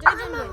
Mama,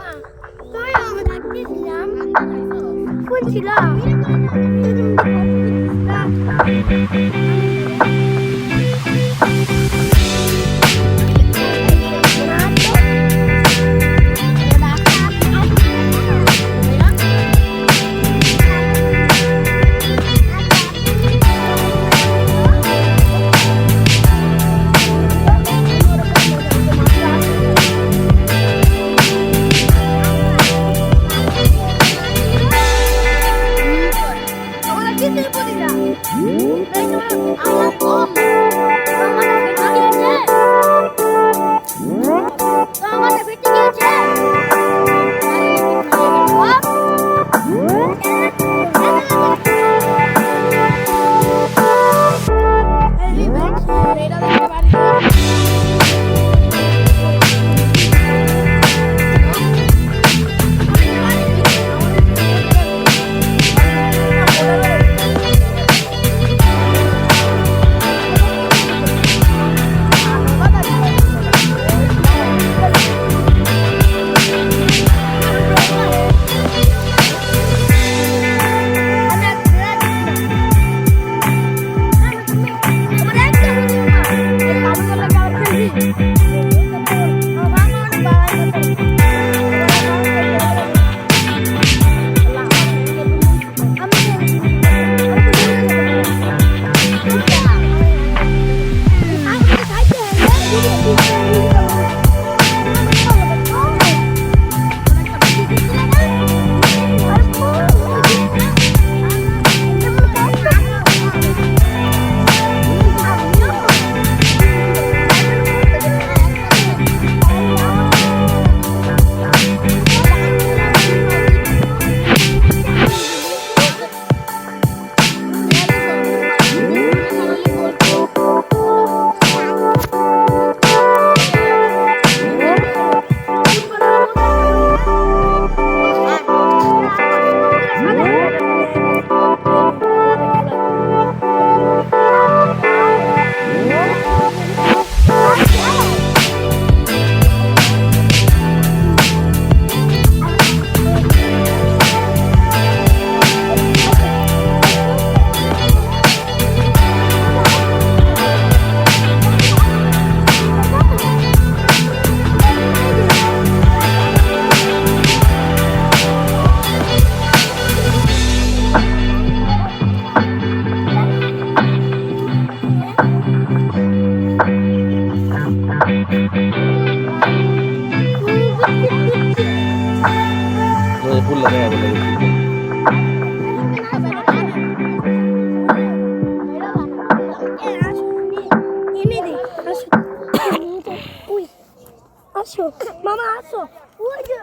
আসো ওই যে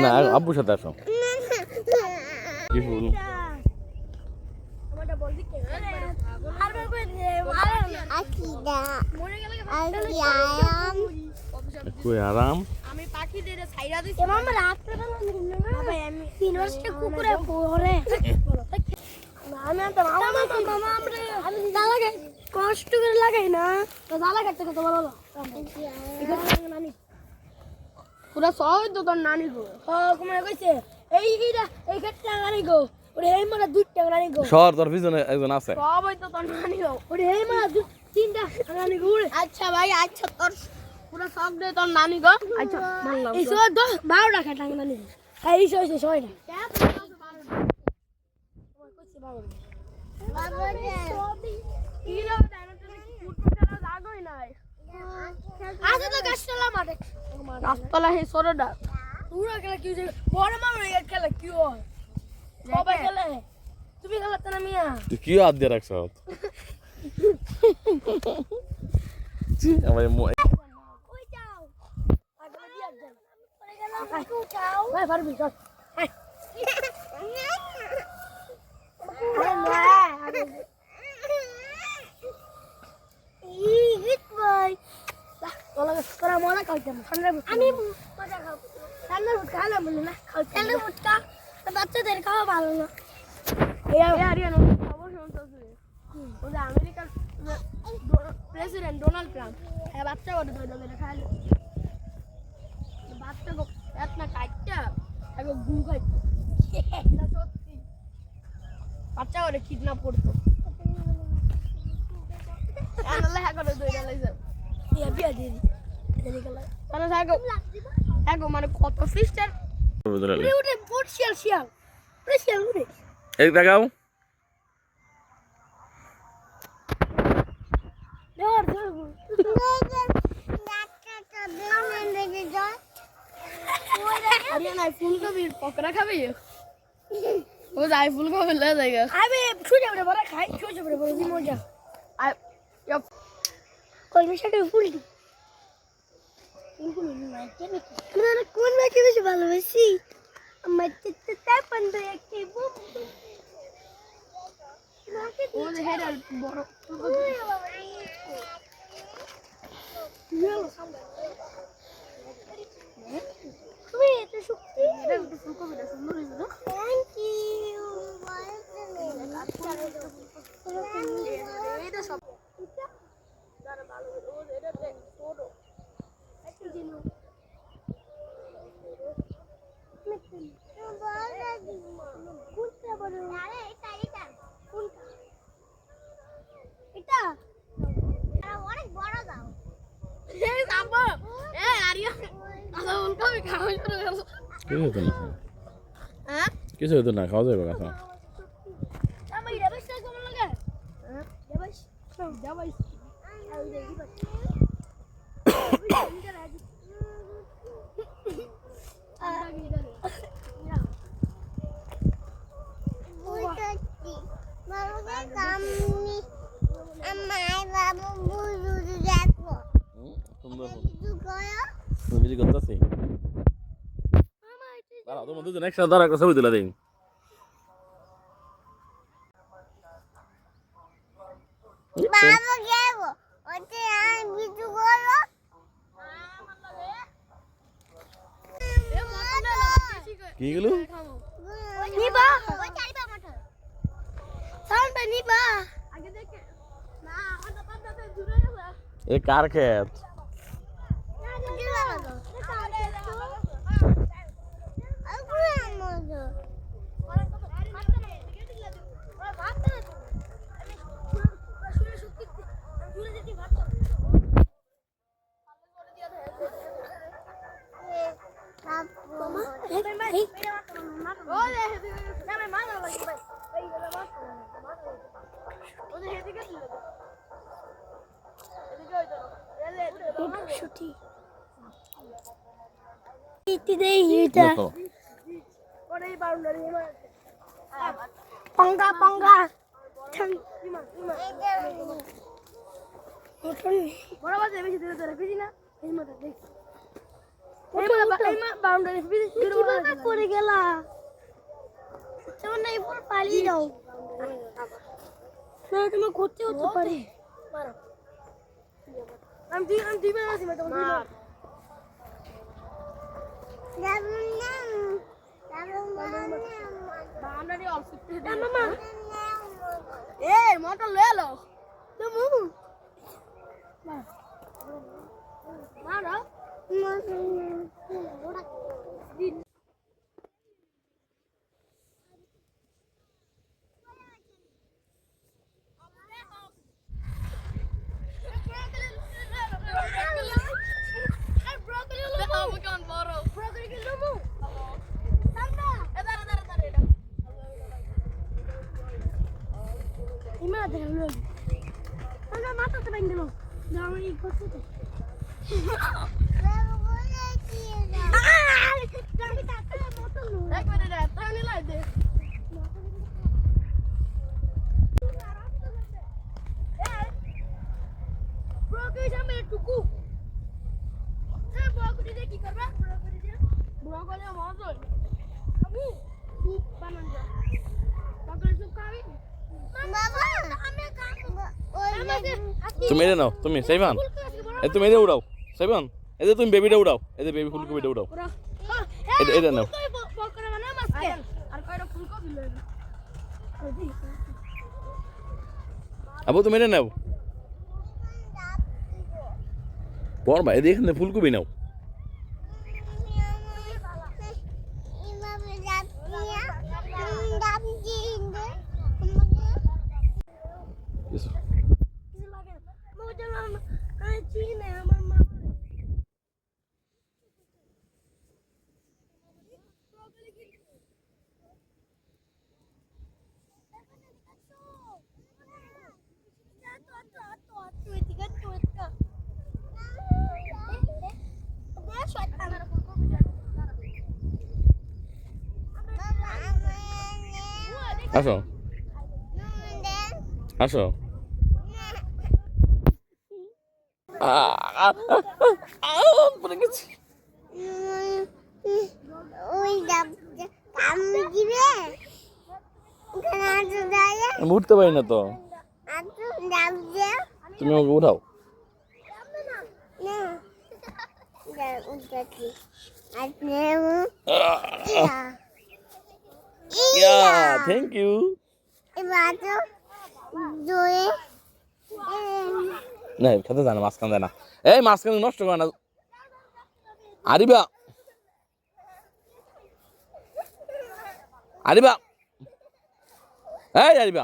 না আব্বুর সাথে আসো কি ফুল কই আরাম আমি পাখিদের ছাইরা দিছি মামা রাতে বাবা আমি 3 বছর কুকুরে পড়ে আমি তো মামা আমরা আমি লাগাই কষ্ট করে লাগাই না তো লাগাইতে কত বড় হলো এটা নানি পুরা সহজ তো তোর নানি গো হ্যাঁ কোমরে কইছে এই ক্ষেতটা নানি গো ওরে এই মারা দুইটা নানি গো শহর তোর পিছনে একজন আছে সবই তো তোর নানি গো ওরে এই মারা তিনটা নানি গো আচ্ছা ভাই আচ্ছা তোর পুরা সব দে তোর নানি গো আচ্ছা মানলাম এই সব 12 টাকা টাকা নানি এই সইছে সই না বাবা রে কি লো জানো তুমি ফুটবল খেলা লাগই নাই আজ তো গাছতলা মাঠে গাছতলা হে সরডা পুরা খেলা কি বড় মামা এই খেলা কি হয় সবাই খেলে তুমি খেলাতে না মিয়া তুই কি হাত দিয়ে রাখছ জি আমার কই যাও আগলা দিয়া যাও পরে গেলাম কই যাও ভাই পারবি চল আমি মজা খাবো ঠান্ডা ফুটকা খালাম বলে না খাও ঠান্ডা ফুটকা বাচ্চাদের খাওয়া ভালো না আরিয়ান খবর শুনতেছি ওই আমেরিকার প্রেসিডেন্ট ডোনাল্ড ট্রাম্প হ্যাঁ বাচ্চা বড় ধরে খাইলো বাচ্চা এত না কাটটা আগে গু খাইতো সত্যি বাচ্চা ওরে কিডন্যাপ করতো আনালে হ্যাঁ করে দইরা লাইছে বিয়া দিয়ে তাহলে থাকো মানে কত সিস্টার উঠে বুট শিয়াল উঠে এই দেখাও আরিয়ানা ফুলকপির পকোড়া খাবি ও যাই ফুলকপি লে যাইগা আবে ছুটে বড় বড় খাই ছুটে বড় বড় দি মজা আই কলমি শাকের ফুলটি কোন মাকে বেশি ভালোবাসি আমার চিত্তটা বন্ধ একটি বুম ও হেডার বড় তুমি এত শক্তি এটা ফুলকপিটা সুন্দর হইছে না থ্যাংক ইউ এটা সব দাঁড়া ভালো ও এটা দেখ ছোট একটু দিন অনেক বড় দাও কিছু হতো না খাওয়া যাবে কাঁচা কিছু করতেছি দাঁড়াও তোমার দুজন একসাথে দাঁড়া একটা ছবি তুলে দিন কি গেল নিবা সাউন্ড নিবা আগে দেখে না আদা পাতাতে দূরে গেছে এ কার ক্ষেত पंगा पंगा बड़ा बात है बेची तेरे तेरे बेची ना এই মত দেখ এই মা বাউন্ডারি বেची কিভাবে করে গেলা যেমন নাই পুরো পালিয়ে যাও না তুমি করতে হতে পারে মারো আমি দিবে না সিমা তোমার বাউন্ডারি অফ করতে মামা এই মোটর লয়ে লো তুমি মারো মাথাতে ভেঙে দিল আমি করতে তো তুমি এটা নাও তুমি সাইবান এই তুমি এটা উড়াও সাইবান এই যে তুমি বেবিটা উড়াও এই যে বেবি ফুলকপিটা উড়াও এটা নাও আর কয়টা ফুলকপি লইলো আবু তুমি এটা নাও বর ভাই এখানে ফুলকপি নাও আসো আসো পড়ে গেছি আমি উঠতে পারি না তো তুমি আমাকে উঠাও থ্যাংক ইউ না খেতে যায় না মাঝখান যায় না এই মাঝখান নষ্ট করে না আরিবা আরিবা এই আরিবা